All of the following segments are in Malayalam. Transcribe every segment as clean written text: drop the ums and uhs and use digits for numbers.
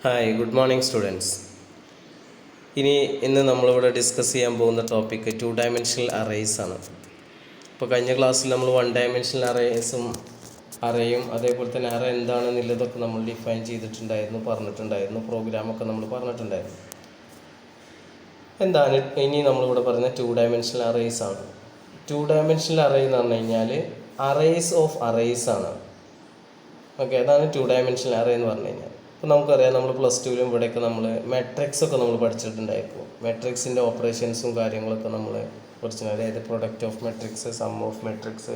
Hi, good morning students. ഇന്ന് നമ്മളിവിടെ ഡിസ്കസ് ചെയ്യാൻ പോകുന്ന ടോപ്പിക്ക് 2 ഡയമെൻഷണൽ അറേയ്സ് ആണ്. ഇപ്പോൾ കഴിഞ്ഞ ക്ലാസ്സിൽ നമ്മൾ 1 ഡയമെൻഷണൽ അറേയ്സും അറേയും അതേപോലെ തന്നെ അറേ എന്താണെന്നുള്ളതൊക്കെ നമ്മൾ ഡിഫൈൻ പറഞ്ഞിട്ടുണ്ടായിരുന്നു. പ്രോഗ്രാമൊക്കെ നമ്മൾ പറഞ്ഞിട്ടുണ്ടായിരുന്നു. എന്താണ് ഇനി നമ്മളിവിടെ പറയുന്ന 2 ഡയമെൻഷണൽ അറേയ്സ് ആണ്. 2 ഡയമെൻഷണൽ അറേ എന്ന് പറഞ്ഞു കഴിഞ്ഞാൽ അറേയ്സ് ഓഫ് അറേയ്സ് ആണ്. ഓക്കെ, അതാണ് 2 ഡയമെൻഷണൽ അറേ എന്ന് പറഞ്ഞു കഴിഞ്ഞാൽ. ഇപ്പോൾ നമുക്കറിയാം, നമ്മൾ പ്ലസ് ടുവിലും ഇവിടെയൊക്കെ നമ്മൾ മെട്രിക്സൊക്കെ നമ്മൾ പഠിച്ചിട്ടുണ്ടായിരിക്കും. മെട്രിക്സിൻ്റെ ഓപ്പറേഷൻസും കാര്യങ്ങളൊക്കെ നമ്മൾ പഠിച്ചിട്ടുണ്ട്. അതായത് product of matrix, sum of matrix,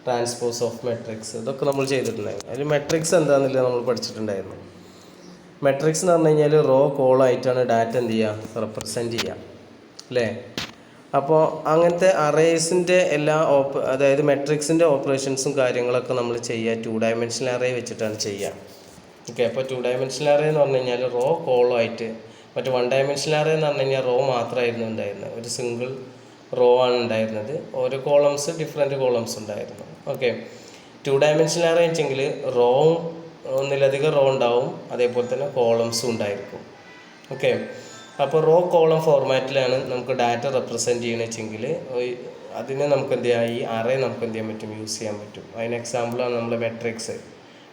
transpose of matrix, ഇതൊക്കെ നമ്മൾ ചെയ്തിട്ടുണ്ടായിരുന്നു. അതിൽ മെട്രിക്സ് എന്താണെന്നില്ല നമ്മൾ പഠിച്ചിട്ടുണ്ടായിരുന്നു. മെട്രിക്സ് എന്ന് പറഞ്ഞു കഴിഞ്ഞാൽ റോ കോളായിട്ടാണ് ഡാറ്റ എന്ത് ചെയ്യുക, റെപ്രസെൻറ്റ് ചെയ്യുക, അല്ലേ? അപ്പോൾ അങ്ങനത്തെ അറേസിൻ്റെ അതായത് മെട്രിക്സിൻ്റെ ഓപ്പറേഷൻസും കാര്യങ്ങളൊക്കെ നമ്മൾ ചെയ്യുക 2 ഡയമെൻഷണൽ അറേ വെച്ചിട്ടാണ് ചെയ്യുക. ഓക്കെ, അപ്പോൾ 2 ഡയമെൻഷണൽ അറേ എന്ന് പറഞ്ഞു കഴിഞ്ഞാൽ റോ കോളായിട്ട്, മറ്റേ 1 ഡയമെൻഷണൽ അറേ എന്ന് പറഞ്ഞു കഴിഞ്ഞാൽ റോ മാത്രമായിരുന്നു ഉണ്ടായിരുന്നത്. ഒരു സിംഗിൾ റോ ആണ് ഉണ്ടായിരുന്നത്. ഓരോ കോളംസ് ഡിഫറെൻറ്റ് കോളംസ് ഉണ്ടായിരുന്നു. ഓക്കെ, 2 ഡയമെൻഷണൽ അറേ വെച്ചെങ്കിൽ റോവും ഒന്നിലധികം റോ ഉണ്ടാവും, അതേപോലെ തന്നെ കോളംസും ഉണ്ടായിരിക്കും. ഓക്കെ, അപ്പോൾ റോ കോളം ഫോർമാറ്റിലാണ് നമുക്ക് ഡാറ്റ റെപ്രസെൻറ്റ് ചെയ്യണമെന്ന് വെച്ചെങ്കിൽ അതിനെ നമുക്ക് എന്ത് ചെയ്യാം, ഈ അറേ നമുക്ക് എന്ത് ചെയ്യാൻ പറ്റും, യൂസ് ചെയ്യാൻ പറ്റും. അതിന് എക്സാമ്പിളാണ് നമ്മൾ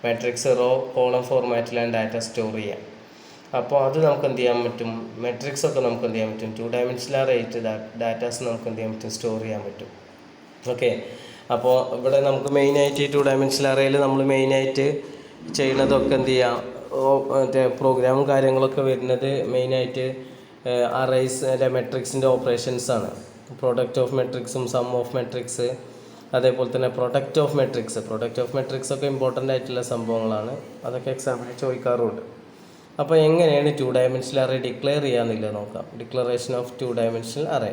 മെട്രിക്സ് റോ കോളം ഫോർമാറ്റിലാണ് ഡാറ്റ സ്റ്റോർ ചെയ്യുക. അപ്പോൾ അത് നമുക്ക് എന്ത് ചെയ്യാൻ പറ്റും, മെട്രിക്സൊക്കെ നമുക്ക് എന്ത് ചെയ്യാൻ പറ്റും, 2 ഡയമെൻഷണൽ അറേറ്റ് ഡാറ്റാസ് നമുക്ക് എന്ത് ചെയ്യാൻ പറ്റും, സ്റ്റോർ ചെയ്യാൻ പറ്റും. ഓക്കെ, അപ്പോൾ ഇവിടെ നമുക്ക് മെയിനായിട്ട് ഈ 2 ഡയമെൻഷണൽ അറേയിൽ നമ്മൾ മെയിനായിട്ട് ചെയ്യുന്നതൊക്കെ എന്ത് ചെയ്യാം, മറ്റേ പ്രോഗ്രാമും കാര്യങ്ങളൊക്കെ വരുന്നത് മെയിനായിട്ട് അറേസ് മെട്രിക്സിൻ്റെ ഓപ്പറേഷൻസാണ്. പ്രൊഡക്റ്റ് ഓഫ് മെട്രിക്സും സം ഓഫ് മെട്രിക്സ്, അതേപോലെ തന്നെ പ്രൊഡക്റ്റ് ഓഫ് മെട്രിക്സ് ഒക്കെ ഇമ്പോർട്ടൻ്റ് ആയിട്ടുള്ള സംഭവങ്ങളാണ്. അതൊക്കെ എക്സാമിന് ചോദിക്കാറുണ്ട്. അപ്പോൾ എങ്ങനെയാണ് 2 ഡയമെൻഷണൽ അറേ ഡിക്ലെയർ ചെയ്യാമെന്നില്ല നോക്കാം. ഡിക്ലറേഷൻ ഓഫ് 2 ഡയമെൻഷണൽ അറേ,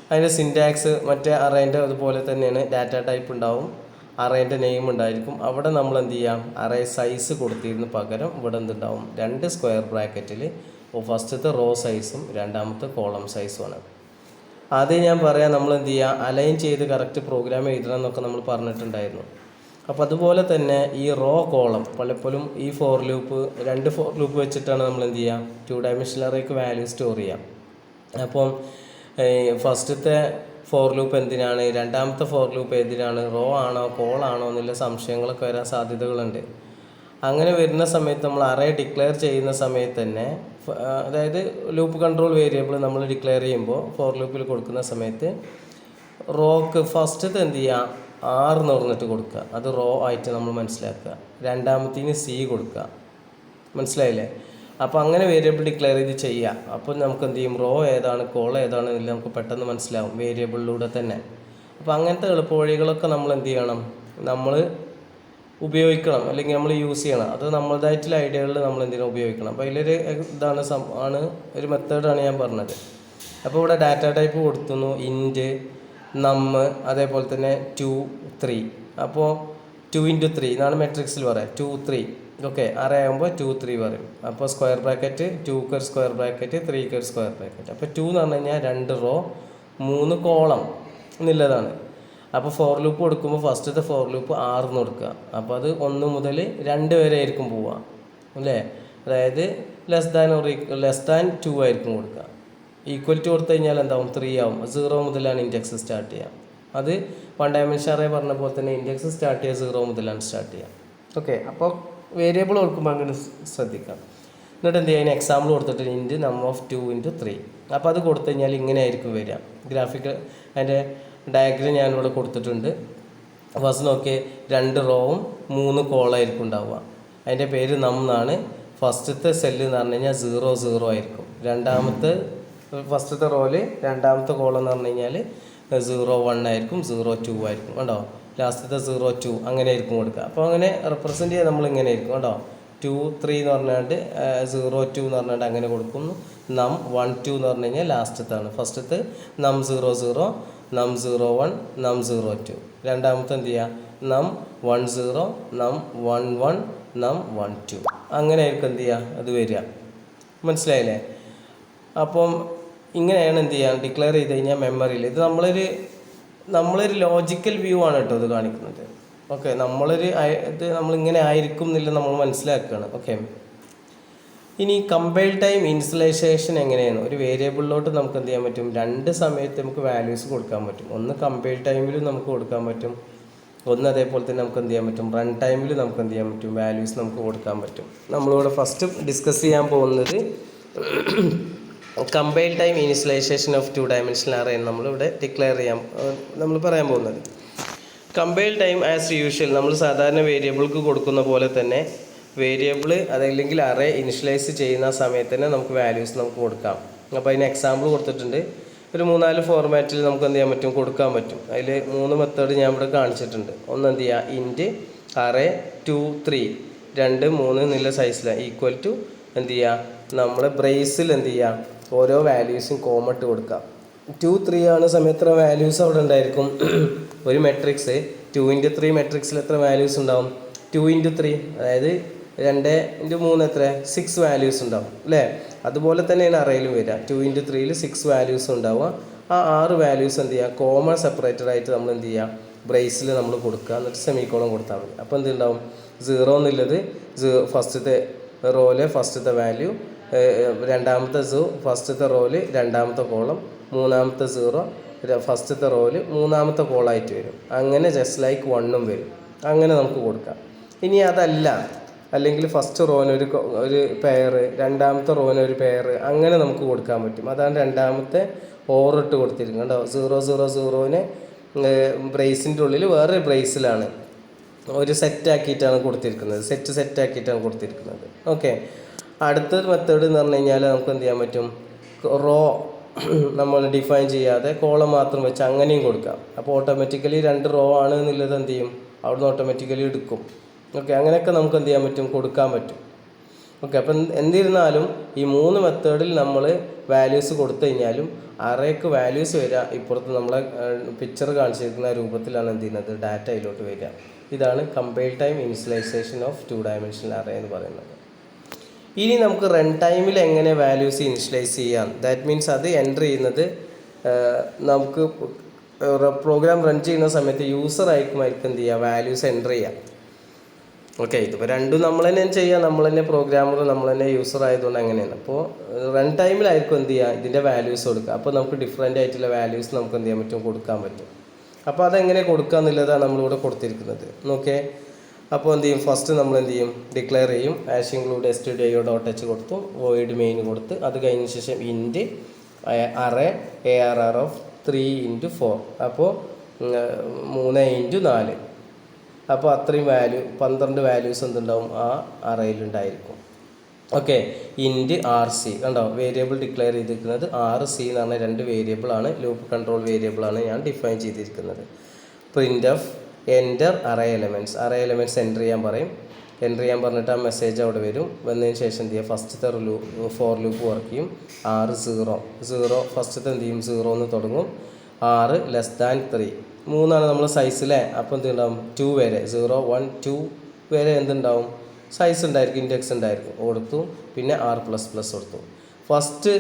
അതിൻ്റെ സിൻറ്റാക്സ് മറ്റേ അറേൻ്റെ അതുപോലെ തന്നെയാണ്. ഡാറ്റ ടൈപ്പ് ഉണ്ടാവും, അറേൻ്റെ നെയിം ഉണ്ടായിരിക്കും. അവിടെ നമ്മൾ എന്ത് ചെയ്യാം, അറേ സൈസ് കൊടുത്തിരുന്ന പകരം ഇവിടെ എന്തുണ്ടാവും, 2 സ്ക്വയർ ബ്രാക്കറ്റിൽ ഫസ്റ്റത്തെ റോ സൈസും രണ്ടാമത്തെ കോളം സൈസുമാണ്. ആദ്യം ഞാൻ പറയാം, നമ്മൾ എന്ത് ചെയ്യുക, അലൈൻ ചെയ്ത് കറക്റ്റ് പ്രോഗ്രാം എഴുതണം എന്നൊക്കെ നമ്മൾ പറഞ്ഞിട്ടുണ്ടായിരുന്നു. അപ്പോൾ അതുപോലെ തന്നെ ഈ റോ കോളം പലപ്പോഴും ഈ രണ്ട് ഫോർ ലൂപ്പ് വെച്ചിട്ടാണ് നമ്മൾ എന്ത് ചെയ്യുക, 2 ഡയമെൻഷണൽ അറേക്ക് വാല്യൂ സ്റ്റോർ ചെയ്യാം. അപ്പം ഫസ്റ്റത്തെ ഫോർ ലൂപ്പ് എന്തിനാണ്, രണ്ടാമത്തെ ഫോർ ലൂപ്പ് എന്തിനാണ്, റോ ആണോ കോളാണോ എന്നുള്ള സംശയങ്ങളൊക്കെ വരാൻ സാധ്യതകളുണ്ട്. അങ്ങനെ വരുന്ന സമയത്ത് നമ്മൾ അറേ ഡിക്ലെയർ ചെയ്യുന്ന സമയത്ത് തന്നെ, അതായത് ലൂപ്പ് കൺട്രോൾ വേരിയബിൾ നമ്മൾ ഡിക്ലെയർ ചെയ്യുമ്പോൾ ഫോർ ലൂപ്പിൽ കൊടുക്കുന്ന സമയത്ത് റോക്ക് ഫസ്റ്റത്തെ എന്ത് ചെയ്യുക, R എന്ന് പറഞ്ഞിട്ട് കൊടുക്കുക. അത് റോ ആയിട്ട് നമ്മൾ മനസ്സിലാക്കുക. രണ്ടാമത്തേന് C കൊടുക്കുക. മനസ്സിലായില്ലേ? അപ്പോൾ അങ്ങനെ വേരിയബിൾ ഡിക്ലെയർ ചെയ്ത് ചെയ്യുക. അപ്പോൾ നമുക്ക് എന്ത് ചെയ്യും, റോ ഏതാണ് കോൾ ഏതാണ് എന്നില്ല നമുക്ക് പെട്ടെന്ന് മനസ്സിലാവും വേരിയബിളിലൂടെ തന്നെ. അപ്പോൾ അങ്ങനത്തെ എളുപ്പവഴികളൊക്കെ നമ്മൾ എന്ത് ചെയ്യണം, നമ്മൾ ഉപയോഗിക്കണം, അല്ലെങ്കിൽ നമ്മൾ യൂസ് ചെയ്യണം. അത് നമ്മളതായിട്ടുള്ള ഐഡിയകളിൽ നമ്മൾ എന്തിനാ ഉപയോഗിക്കണം. അപ്പോൾ അതിലൊരു ആണ് ഒരു മെത്തേഡാണ് ഞാൻ പറഞ്ഞത്. അപ്പോൾ ഇവിടെ ഡാറ്റ ടൈപ്പ് കൊടുത്തുന്നു, ഇൻറ്റ്, നം, അതേപോലെ തന്നെ 2, 3. അപ്പോൾ 2 × 3 എന്നാണ് മെട്രിക്സിൽ പറയാം, 2, 3. ഓക്കെ, അറേ ആകുമ്പോൾ 2, 3 പറയും. അപ്പോൾ square bracket 2 square bracket 3 square bracket. അപ്പോൾ 2 എന്ന് പറഞ്ഞു കഴിഞ്ഞാൽ 2 റോ 3 കോളം എന്നുള്ളതാണ്. അപ്പോൾ ഫോർ ലൂപ്പ് കൊടുക്കുമ്പോൾ ഫസ്റ്റത്തെ ഫോർ ലൂപ്പ് 6 എന്ന് കൊടുക്കുക. അപ്പോൾ അത് 1 മുതൽ 2 വരെ ആയിരിക്കും പോവുക, അല്ലേ? അതായത് ലെസ് ദാൻ 2 ആയിരിക്കും കൊടുക്കുക. ഈക്വൽ ടു കൊടുത്തു കഴിഞ്ഞാൽ എന്താവും, 3 ആവും. 0 മുതലാണ് ഇൻഡെക്സ് സ്റ്റാർട്ട് ചെയ്യുക. അത് 1 ഡയമെൻഷൻ അറേ പറഞ്ഞ പോലെ തന്നെ ഇൻഡെക്സ് സ്റ്റാർട്ട് ചെയ്യുക 0 മുതലാണ് സ്റ്റാർട്ട് ചെയ്യുക. ഓക്കെ, അപ്പോൾ വേരിയബിൾ കൊടുക്കുമ്പോൾ അങ്ങനെ ശ്രദ്ധിക്കാം. എന്നിട്ട് എന്ത് ചെയ്യുക, എക്സാമ്പിൾ കൊടുത്തിട്ട് ഇൻറ്റ് നം ഓഫ് 2 × 3. അപ്പോൾ അത് കൊടുത്തു കഴിഞ്ഞാൽ ഇങ്ങനെ ആയിരിക്കും വരിക. ഗ്രാഫിക്കൽ അതിൻ്റെ ഡയഗ്രം ഞാനിവിടെ കൊടുത്തിട്ടുണ്ട്. ഫസ്റ്റ് നോക്കി, 2 റോവും 3 കോളായിരിക്കും ഉണ്ടാവുക. അതിൻ്റെ പേര് നം എന്നാണ്. ഫസ്റ്റത്തെ സെല്ല് എന്ന് പറഞ്ഞു കഴിഞ്ഞാൽ 0, 0 ആയിരിക്കും. ഫസ്റ്റത്തെ റോയിൽ രണ്ടാമത്തെ കോളം എന്ന് പറഞ്ഞു കഴിഞ്ഞാൽ 0, 1 ആയിരിക്കും, 0, 2 ആയിരിക്കും. കണ്ടോ, ലാസ്റ്റത്തെ 0, 2 അങ്ങനെ ആയിരിക്കും കൊടുക്കുക. അപ്പോൾ അങ്ങനെ റെപ്രസെൻറ്റ് ചെയ്യാൻ നമ്മൾ ഇങ്ങനെ ആയിരിക്കും. കണ്ടോ, 2, 3 എന്ന് പറഞ്ഞാണ്ട് 0, 2 എന്ന് പറഞ്ഞാണ്ട് അങ്ങനെ കൊടുക്കുന്നു. നം 1, 2 എന്ന് പറഞ്ഞു കഴിഞ്ഞാൽ ലാസ്റ്റത്താണ്. ഫസ്റ്റത്തെ നം 0, 0, നം 0, 1, നം 0, 2. രണ്ടാമത്തെ എന്ത് ചെയ്യുക, നം 1, 0, നം 1, 1, നം 1, 2. അങ്ങനെ ആയിരിക്കും എന്ത് ചെയ്യുക, അത് വരിക. മനസ്സിലായില്ലേ? അപ്പം ഇങ്ങനെയാണ് എന്ത് ചെയ്യുക, ഡിക്ലെയർ ചെയ്ത് കഴിഞ്ഞാൽ മെമ്മറിയിൽ ഇത് നമ്മളൊരു ലോജിക്കൽ വ്യൂ ആണ് കേട്ടോ ഇത് കാണിക്കുന്നത്. ഓക്കെ, നമ്മളിങ്ങനെ ആയിരിക്കും എന്നില്ല നമ്മൾ മനസ്സിലാക്കുകയാണ്. ഓക്കെ, ഇനി കമ്പൈൽ ടൈം ഇനിഷ്യലൈസേഷൻ എങ്ങനെയാണ്? ഒരു വേരിയബിളിലോട്ട് നമുക്ക് എന്ത് ചെയ്യാൻ പറ്റും? രണ്ട് സമയത്ത് നമുക്ക് വാല്യൂസ് കൊടുക്കാൻ പറ്റും. ഒന്ന് കമ്പൈൽ ടൈമിലും നമുക്ക് കൊടുക്കാൻ പറ്റും, ഒന്ന് അതേപോലെ തന്നെ നമുക്ക് എന്ത് ചെയ്യാൻ പറ്റും? റൺ ടൈമിൽ നമുക്ക് എന്ത് ചെയ്യാൻ പറ്റും? വാല്യൂസ് നമുക്ക് കൊടുക്കാൻ പറ്റും. നമ്മളിവിടെ ഫസ്റ്റ് ഡിസ്കസ് ചെയ്യാൻ പോകുന്നത് compile time initialisation of 2 dimensional array നമ്മളിവിടെ നമ്മൾ പറയാൻ പോകുന്നത്. കമ്പൈൽ ടൈം ആസ് യൂഷ്വൽ നമ്മൾ സാധാരണ വേരിയബിൾക്ക് കൊടുക്കുന്ന പോലെ തന്നെ വേരിയബിൾ അതല്ലെങ്കിൽ അറേ ഇനിഷ്യലൈസ് ചെയ്യുന്ന സമയത്ത് തന്നെ നമുക്ക് വാല്യൂസ് നമുക്ക് കൊടുക്കാം. അപ്പോൾ അതിന് എക്സാമ്പിൾ കൊടുത്തിട്ടുണ്ട്. ഒരു 3-4 ഫോർമാറ്റിൽ നമുക്ക് എന്ത് ചെയ്യാൻ പറ്റും? കൊടുക്കാൻ പറ്റും. അതിൽ 3 മെത്തേഡ് ഞാൻ ഇവിടെ കാണിച്ചിട്ടുണ്ട്. ഒന്ന് എന്ത് ചെയ്യുക? ഇൻറ്റ് അറേ 2 3 2 3 എന്നുള്ള സൈസിലാണ് ഈക്വൽ ടു എന്ത് ചെയ്യുക? നമ്മുടെ ബ്രേസിൽ എന്ത് ചെയ്യുക? ഓരോ വാല്യൂസും കോമട്ട് കൊടുക്കാം. 2 3 ആണ് സമയത്ത് എത്ര വാല്യൂസ് അവിടെ ഉണ്ടായിരിക്കും? ഒരു മെട്രിക്സ് 2 × 3 മെട്രിക്സിൽ എത്ര വാല്യൂസ് ഉണ്ടാവും? 2 × 3 അതായത് 2 × 3 എത്ര? 6 വാല്യൂസ് ഉണ്ടാവും അല്ലേ? അതുപോലെ തന്നെയാണ് അറേയിലും വരിക. 2 × 3 6 വാല്യൂസ് ഉണ്ടാവുക. ആ 6 വാല്യൂസ് എന്ത് ചെയ്യുക? കോമൺ സെപ്പറേറ്റഡ് ആയിട്ട് നമ്മൾ എന്ത് ചെയ്യുക? ബ്രേസിൽ നമ്മൾ കൊടുക്കുക, എന്നിട്ട് സെമിക്കോളം കൊടുത്താൽ മതി. അപ്പോൾ എന്തുണ്ടാവും? 0 എന്നുള്ളത് ഫസ്റ്റത്തെ റോയിലെ ഫസ്റ്റത്തെ വാല്യൂ, രണ്ടാമത്തെ ഫസ്റ്റത്തെ റോയിൽ രണ്ടാമത്തെ കോളം, മൂന്നാമത്തെ 0 ഫസ്റ്റത്തെ റോയിൽ മൂന്നാമത്തെ കോളായിട്ട് വരും. അങ്ങനെ ജസ്റ്റ് ലൈക്ക് 1 വരും. അങ്ങനെ നമുക്ക് കൊടുക്കാം. ഇനി അതല്ല, അല്ലെങ്കിൽ ഫസ്റ്റ് റോന് ഒരു പെയർ, രണ്ടാമത്തെ റോന് ഒരു പെയർ, അങ്ങനെ നമുക്ക് കൊടുക്കാൻ പറ്റും. അതാണ് രണ്ടാമത്തെ ഓറിട്ട് കൊടുത്തിരിക്കുന്നത് കേട്ടോ. 0 0 0നെ ബ്രേസിൻ്റെ ഉള്ളിൽ വേറൊരു ബ്രേസിലാണ് ഒരു സെറ്റാക്കിയിട്ടാണ് കൊടുത്തിരിക്കുന്നത്, സെറ്റാക്കിയിട്ടാണ് കൊടുത്തിരിക്കുന്നത്. ഓക്കെ, അടുത്തൊരു മെത്തേഡ് എന്ന് പറഞ്ഞു കഴിഞ്ഞാൽ നമുക്ക് എന്ത് ചെയ്യാൻ പറ്റും? റോ നമ്മൾ ഡിഫൈൻ ചെയ്യാതെ കോളം മാത്രം വെച്ച് അങ്ങനെയും കൊടുക്കാം. അപ്പോൾ ഓട്ടോമാറ്റിക്കലി 2 റോ ആണ് എന്നുള്ളത് എന്ത് ചെയ്യും? അവിടുന്ന് ഓട്ടോമാറ്റിക്കലി എടുക്കും. ഓക്കെ, അങ്ങനെയൊക്കെ നമുക്ക് എന്ത് ചെയ്യാൻ പറ്റും? കൊടുക്കാൻ പറ്റും. ഓക്കെ, അപ്പം എന്നിരുന്നാലും ഈ 3 മെത്തേഡിൽ നമ്മൾ വാല്യൂസ് കൊടുത്തു കഴിഞ്ഞാലും അറേക്ക് വാല്യൂസ് വരിക ഇപ്പുറത്ത് നമ്മളെ പിക്ചർ കാണിച്ചിരിക്കുന്ന രൂപത്തിലാണ് എന്ത് ചെയ്യുന്നത്? ഡാറ്റ അതിലോട്ട് വരിക. ഇതാണ് compile time initialisation of 2 dimensional array എന്ന് പറയുന്നത്. ഇനി നമുക്ക് റൺ ടൈമിൽ എങ്ങനെ വാല്യൂസ് ഇനിഷ്യലൈസ് ചെയ്യാം? ദാറ്റ് മീൻസ് അത് എൻ്റർ ചെയ്യുന്നത് നമുക്ക് പ്രോഗ്രാം റൺ ചെയ്യുന്ന സമയത്ത് യൂസർ ആയിരിക്കും എന്ത് ചെയ്യുക? വാല്യൂസ് എൻ്റർ ചെയ്യുക. ഓക്കെ, ഇതിപ്പോൾ രണ്ടും നമ്മൾ തന്നെ ചെയ്യാം. നമ്മൾ തന്നെ പ്രോഗ്രാമർ, നമ്മൾ തന്നെ യൂസർ ആയതുകൊണ്ട് അങ്ങനെയാണ്. അപ്പോൾ റൺ ടൈമിലായിരിക്കും എന്ത് ചെയ്യുക? ഇതിൻ്റെ വാല്യൂസ് കൊടുക്കുക. അപ്പോൾ നമുക്ക് ഡിഫറെൻ്റ് ആയിട്ടുള്ള വാല്യൂസ് നമുക്ക് എന്ത് ചെയ്യാൻ പറ്റും? കൊടുക്കാൻ പറ്റും. അപ്പോൾ അതെങ്ങനെ കൊടുക്കുക എന്നുള്ളതാണ് നമ്മളിവിടെ കൊടുത്തിരിക്കുന്നത്. ഓക്കെ, അപ്പോൾ എന്ത് ചെയ്യും? ഫസ്റ്റ് നമ്മൾ എന്ത് ചെയ്യും? ഡിക്ലെയർ ചെയ്യും. ആഷ് ഇൻക്ലൂഡ് stdio.h കൊടുത്തു, വോയിഡ് മെയിൻ കൊടുത്ത്, അത് കഴിഞ്ഞ ശേഷം ഇൻറ്റ് അറേ ARR ഓഫ് 3 × 4, അപ്പോൾ 3 × 4, അപ്പോൾ അത്രയും 12 വാല്യൂസ് എന്തുണ്ടാവും? ആ അറേയിലുണ്ടായിരിക്കും. ഓക്കെ, ഇൻറ്റ് RC കണ്ടോ? വേരിയബിൾ ഡിക്ലെയർ ചെയ്തിരിക്കുന്നത് RC എന്ന് പറഞ്ഞ 2 വേരിയബിളാണ്, ലൂപ്പ് കൺട്രോൾ വേരിയബിളാണ് ഞാൻ ഡിഫൈൻ ചെയ്തിരിക്കുന്നത്. Print of enter array elements enter ചെയ്യാൻ പറയും. എൻ്റർ ചെയ്യാൻ പറഞ്ഞിട്ട് ആ മെസ്സേജ് അവിടെ വരും. വന്നതിന് ശേഷം എന്ത് ചെയ്യുക? ഫസ്റ്റത്തെ ഫോർ ലൂപ്പ് വർക്ക് ചെയ്യും. 0 ഫസ്റ്റത്തെ എന്ത് ചെയ്യും? 0 എന്ന് തുടങ്ങും. 6 <3 3 നമ്മൾ സൈസിലെ. അപ്പോൾ എന്തുണ്ടാവും? 2 വരെ 0 1 2 വരെ എന്തുണ്ടാവും? സൈസ് ഉണ്ടായിരിക്കും, ഇൻഡെക്സ് ഉണ്ടായിരിക്കും. കൊടുത്തു. പിന്നെ R++ കൊടുത്തു. ഫസ്റ്റ്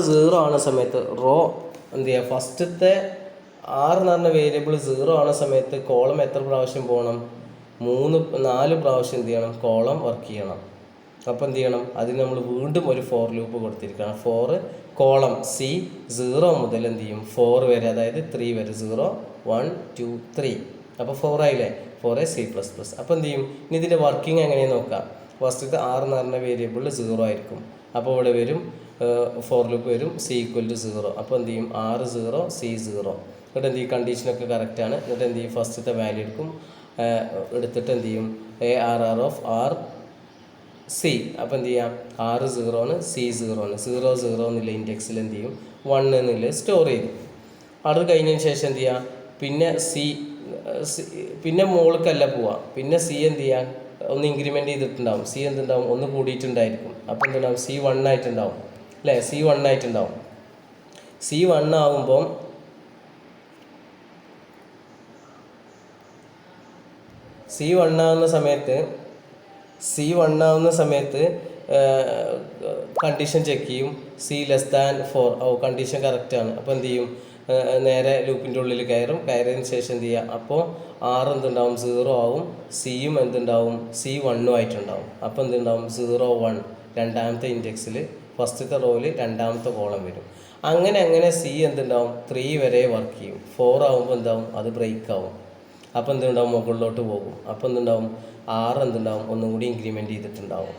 0 ആണ സമയത്ത് റോ എന്ത് ചെയ്യുക? ഫസ്റ്റത്തെ 6 എന്ന് പറഞ്ഞ വേരിയബിൾ 0 ആണ സമയത്ത് കോളം എത്ര പ്രാവശ്യം പോകണം? 4 പ്രാവശ്യം എന്ത് ചെയ്യണം? കോളം വർക്ക് ചെയ്യണം. അപ്പോൾ എന്ത് ചെയ്യണം? അതിന് നമ്മൾ വീണ്ടും ഒരു ഫോർ ലൂപ്പ് കൊടുത്തിരിക്കണം. 4 കോളം C 0 മുതൽ എന്ത് ചെയ്യും? 4 വരെ, അതായത് 3 വരെ. 0 1 2 3, അപ്പോൾ 4 ആയില്ലേ? 4 C++. അപ്പോൾ എന്ത് ചെയ്യും? ഇനി ഇതിൻ്റെ വർക്കിംഗ് എങ്ങനെയാണ് നോക്കാം. ഫസ്റ്റത്തെ 6 എന്ന് പറഞ്ഞ വേരിയബിളിൽ 0 ആയിരിക്കും. അപ്പോൾ ഇവിടെ വരും ഫോർ ലൂപ്പ് വരും C = 0. അപ്പോൾ എന്ത് ചെയ്യും? 6 0 C 0. എന്നിട്ട് എന്ത് ചെയ്യും? കണ്ടീഷനൊക്കെ കറക്റ്റാണ്. എന്നിട്ട് എന്ത് ചെയ്യും? ഫസ്റ്റത്തെ വാല്യൂ എടുക്കും. എടുത്തിട്ട് എന്ത് ചെയ്യും? ARR of C. അപ്പോൾ എന്ത് ചെയ്യാം? 6 0 ആണ്, C 0 ആണ്. 0 0 എന്നുള്ള ഇൻഡെക്സിൽ എന്ത് ചെയ്യും? 1 എന്നുള്ള സ്റ്റോർ ചെയ്തു. അത് കഴിഞ്ഞതിന് ശേഷം എന്ത് ചെയ്യുക? പിന്നെ പിന്നെ മോൾക്കല്ല പോവുക. പിന്നെ C എന്ത് ചെയ്യാൻ? ഒന്ന് ഇൻക്രിമെൻറ്റ് ചെയ്തിട്ടുണ്ടാവും. C എന്തുണ്ടാവും? ഒന്ന് കൂടിയിട്ടുണ്ടായിരിക്കും. അപ്പോൾ എന്തുണ്ടാവും? C 1 ആയിട്ടുണ്ടാവും അല്ലേ? C 1 ആയിട്ടുണ്ടാവും. C 1 ആവുമ്പം C 1 ആവുന്ന സമയത്ത് കണ്ടീഷൻ ചെക്ക് ചെയ്യും. C <4. കണ്ടീഷൻ കറക്റ്റാണ്. അപ്പോൾ എന്ത് ചെയ്യും? നേരെ ലൂപ്പിൻ്റെ ഉള്ളിൽ കയറിയതിന് ശേഷം എന്ത് ചെയ്യുക, അപ്പോൾ R എന്തുണ്ടാവും 0 ആവും, സിയും എന്തുണ്ടാവും C 1 ആയിട്ടുണ്ടാവും. അപ്പോൾ എന്തുണ്ടാവും 0 1 രണ്ടാമത്തെ ഇൻഡെക്സിൽ ഫസ്റ്റത്തെ റോയിൽ രണ്ടാമത്തെ കോളം വരും. അങ്ങനെ C എന്തുണ്ടാവും 3 വരെ വർക്ക് ചെയ്യും. 4 ആകുമ്പോൾ എന്താവും, അത് ബ്രേക്ക് ആവും. അപ്പോൾ എന്തുണ്ടാവും, മുകളിലോട്ട് പോകും. അപ്പോൾ എന്തുണ്ടാവും, R എന്തുണ്ടാവും ഒന്നും കൂടി ഇൻക്രിമെൻറ്റ് ചെയ്തിട്ടുണ്ടാവും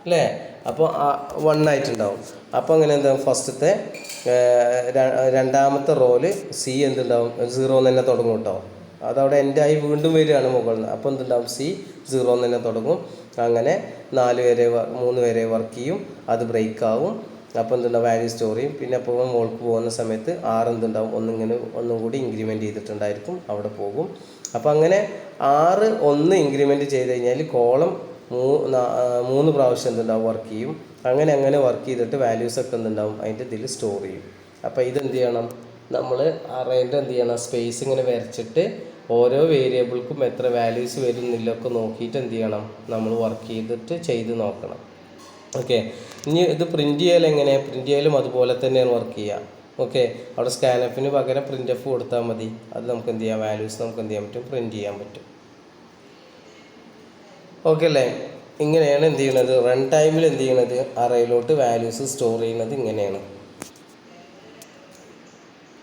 അല്ലേ. അപ്പോൾ 1 ആയിട്ടുണ്ടാവും. അപ്പോൾ അങ്ങനെ എന്താവും, ഫസ്റ്റത്തെ രണ്ടാമത്തെ റോല് C എന്തുണ്ടാവും 0 തന്നെ തുടങ്ങും കേട്ടോ. അതവിടെ എൻഡായി വീണ്ടും വരികയാണ് മുകളിൽ നിന്ന്. അപ്പോൾ എന്തുണ്ടാവും, C 0 തന്നെ തുടങ്ങും. അങ്ങനെ 3 വരെ വർക്ക് ചെയ്യും, അത് ബ്രേക്ക് ആവും. അപ്പോൾ എന്തുണ്ടാവും, വാല്യൂ സ്റ്റോർ ചെയ്യും. പിന്നെ അപ്പോൾ മുകൾക്ക് പോകുന്ന സമയത്ത് R എന്തുണ്ടാവും ഒന്നും കൂടി ഇൻക്രിമെൻറ്റ് ചെയ്തിട്ടുണ്ടായിരിക്കും, അവിടെ പോകും. അപ്പോൾ അങ്ങനെ 1 ഇൻക്രിമെൻറ്റ് ചെയ്ത് കഴിഞ്ഞാൽ കോളം 3 പ്രാവശ്യം എന്തുണ്ടാവും വർക്ക് ചെയ്യും. അങ്ങനെ വർക്ക് ചെയ്തിട്ട് വാല്യൂസൊക്കെ എന്തുണ്ടാവും അതിൻ്റെ ഇതിൽ സ്റ്റോർ ചെയ്യും. അപ്പോൾ ഇതെന്ത് ചെയ്യണം, നമ്മൾ അറേൻ്റെ എന്ത് ചെയ്യണം, സ്പേസ് ഇങ്ങനെ വരച്ചിട്ട് ഓരോ വേരിയബിൾക്കും എത്ര വാല്യൂസ് വരുന്നില്ലൊക്കെ നോക്കിയിട്ട് എന്ത് ചെയ്യണം, നമ്മൾ വർക്ക് ചെയ്ത് നോക്കണം. ഓക്കെ, ഇനി ഇത് പ്രിൻറ്റ് ചെയ്യൽ എങ്ങനെയാണ്, പ്രിൻറ്റ് ചെയ്യലും അതുപോലെ തന്നെയാണ് വർക്ക് ചെയ്യുക. ഓക്കെ, അവിടെ സ്കാനഫിന് പകരം പ്രിൻ്റ് എഫ് കൊടുത്താൽ മതി. അത് നമുക്ക് എന്ത് ചെയ്യാം, വാല്യൂസ് നമുക്ക് എന്ത് ചെയ്യാൻ പറ്റും, പ്രിൻറ്റ് ചെയ്യാൻ പറ്റും. ഓക്കെ അല്ലേ. ഇങ്ങനെയാണ് എന്ത് ചെയ്യണത്, റൺ ടൈമിൽ എന്ത് ചെയ്യണത്, അറേയിലോട്ട് വാല്യൂസ് സ്റ്റോർ ചെയ്യുന്നത് ഇങ്ങനെയാണ്.